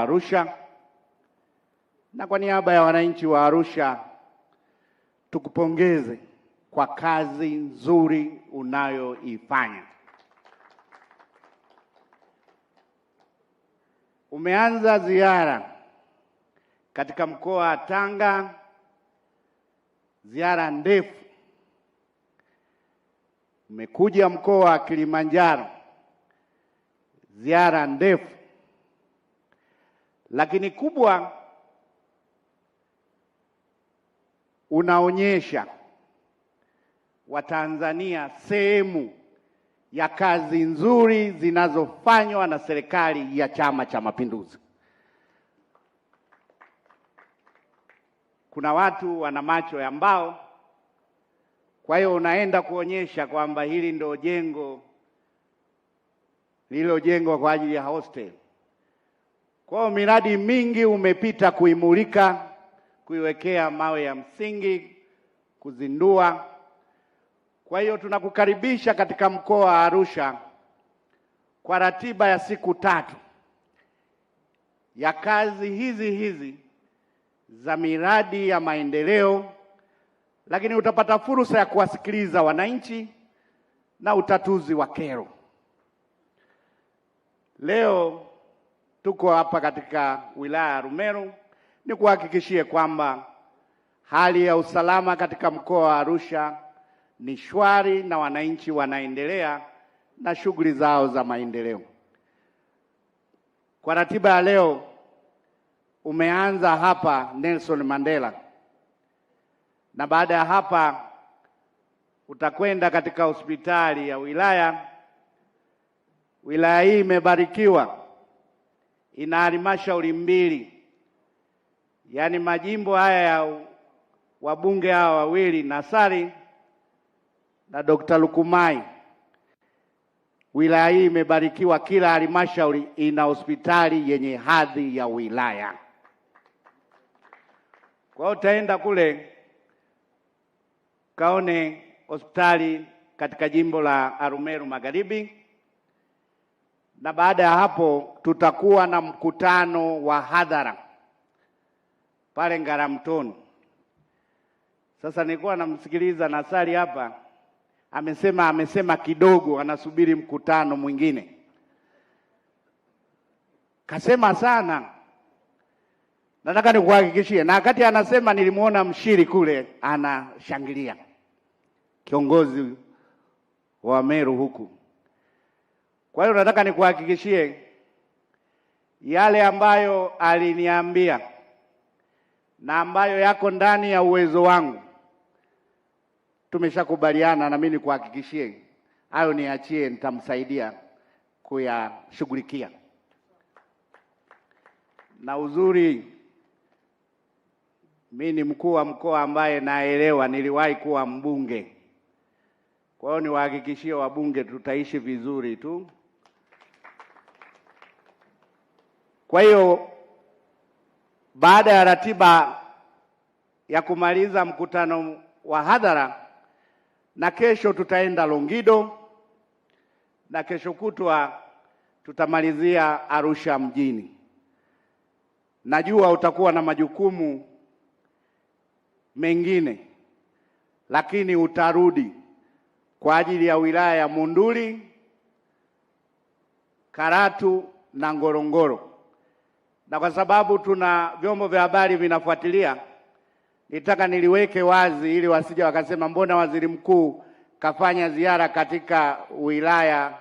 Arusha, na kwa niaba ya wananchi wa Arusha tukupongeze kwa kazi nzuri unayoifanya. Umeanza ziara katika mkoa wa Tanga, ziara ndefu. Umekuja mkoa wa Kilimanjaro, ziara ndefu. Lakini kubwa, unaonyesha Watanzania sehemu ya kazi nzuri zinazofanywa na serikali ya Chama cha Mapinduzi. Kuna watu wana macho ya mbao, kwa hiyo unaenda kuonyesha kwamba hili ndio jengo lililojengwa kwa ajili ya hostel. Kwa hiyo miradi mingi umepita kuimulika, kuiwekea mawe ya msingi, kuzindua. Kwa hiyo tunakukaribisha katika mkoa wa Arusha kwa ratiba ya siku 3 ya kazi hizi za miradi ya maendeleo, lakini utapata fursa ya kuwasikiliza wananchi na utatuzi wa kero. Leo tuko hapa katika wilaya ya Rumeru, ni kuhakikishie kwamba hali ya usalama katika mkoa wa Arusha ni shwari na wananchi wanaendelea na shughuli zao za maendeleo. Kwa ratiba ya leo, umeanza hapa Nelson Mandela, na baada ya hapa utakwenda katika hospitali ya wilaya. Wilaya hii imebarikiwa, ina halmashauri 2, yaani majimbo haya ya wabunge hawa wawili, Nassari na Dr. Lukumai. Wilaya hii imebarikiwa, kila halmashauri ina hospitali yenye hadhi ya wilaya. Kwa hiyo utaenda kule kaone hospitali katika jimbo la Arumeru Magharibi, na baada ya hapo tutakuwa na mkutano wa hadhara pale Ngaramtoni. Sasa nilikuwa namsikiliza Nassari hapa, amesema kidogo anasubiri mkutano mwingine. Kasema sana. Nataka nikuhakikishie, na wakati anasema nilimuona Mshiri kule anashangilia, kiongozi wa Meru huku. Kwa hiyo nataka nikuhakikishie yale ambayo aliniambia na ambayo yako ndani ya uwezo wangu, tumeshakubaliana, na mimi nikuhakikishie hayo niachie, nitamsaidia kuyashughulikia. Na uzuri, mimi ni mkuu wa mkoa ambaye naelewa, niliwahi kuwa mbunge. Kwa hiyo niwahakikishie wabunge tutaishi vizuri tu. Kwa hiyo baada ya ratiba ya kumaliza mkutano wa hadhara, na kesho tutaenda Longido, na kesho kutwa tutamalizia Arusha mjini. Najua utakuwa na majukumu mengine, lakini utarudi kwa ajili ya wilaya ya Monduli, Karatu na Ngorongoro. Na kwa sababu tuna vyombo vya habari vinafuatilia, nitaka niliweke wazi ili wasije wakasema mbona waziri mkuu kafanya ziara katika wilaya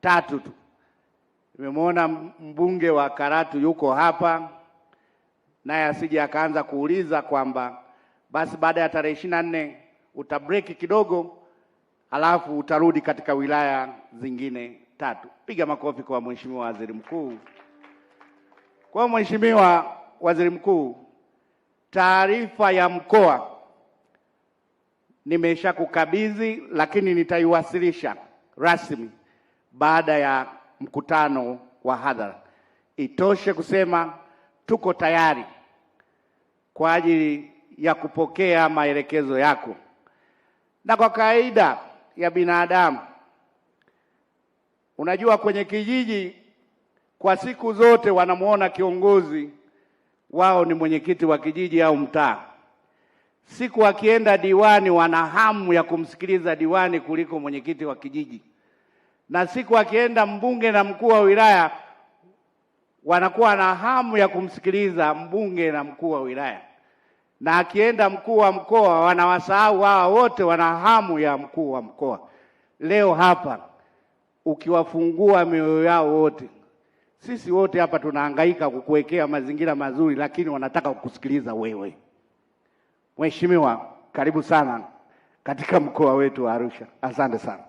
3 tu. Nimemwona mbunge wa Karatu yuko hapa, naye asije akaanza kuuliza kwamba basi baada ya tarehe 24 utabreki kidogo alafu utarudi katika wilaya zingine 3. Piga makofi kwa Mheshimiwa Waziri Mkuu. Kwa Mheshimiwa Waziri Mkuu, taarifa ya mkoa nimeshakukabidhi, lakini nitaiwasilisha rasmi baada ya mkutano wa hadhara. Itoshe kusema tuko tayari kwa ajili ya kupokea maelekezo yako. Na kwa kawaida ya binadamu, unajua kwenye kijiji kwa siku zote wanamuona kiongozi wao ni mwenyekiti wa kijiji au mtaa. Siku akienda diwani wana hamu ya kumsikiliza diwani kuliko mwenyekiti wa kijiji, na siku akienda mbunge na mkuu wa wilaya wanakuwa na hamu ya kumsikiliza mbunge na mkuu wa wilaya, na akienda mkuu wa mkoa wanawasahau hawa wote, wana hamu ya mkuu wa mkoa. Leo hapa ukiwafungua mioyo yao wote, sisi wote hapa tunahangaika kukuwekea mazingira mazuri, lakini wanataka kukusikiliza wewe. Mheshimiwa, karibu sana katika mkoa wetu wa Arusha. Asante sana.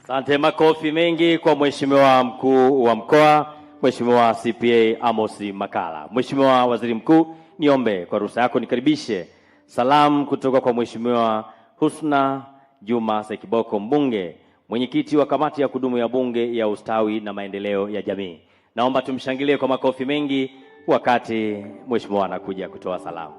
Asante, makofi mengi kwa Mheshimiwa mkuu wa mkoa, Mheshimiwa CPA Amos Makalla. Mheshimiwa Waziri Mkuu, niombe kwa ruhusa yako nikaribishe salamu kutoka kwa Mheshimiwa Husna Juma Sekiboko, mbunge, mwenyekiti wa kamati ya kudumu ya Bunge ya Ustawi na Maendeleo ya Jamii. Naomba tumshangilie kwa makofi mengi wakati Mheshimiwa anakuja kutoa salamu.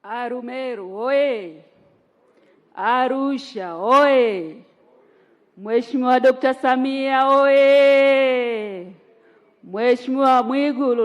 Arumeru oye! Arusha oye! Mheshimiwa Dr. Samia oye! Mheshimiwa Mwigulu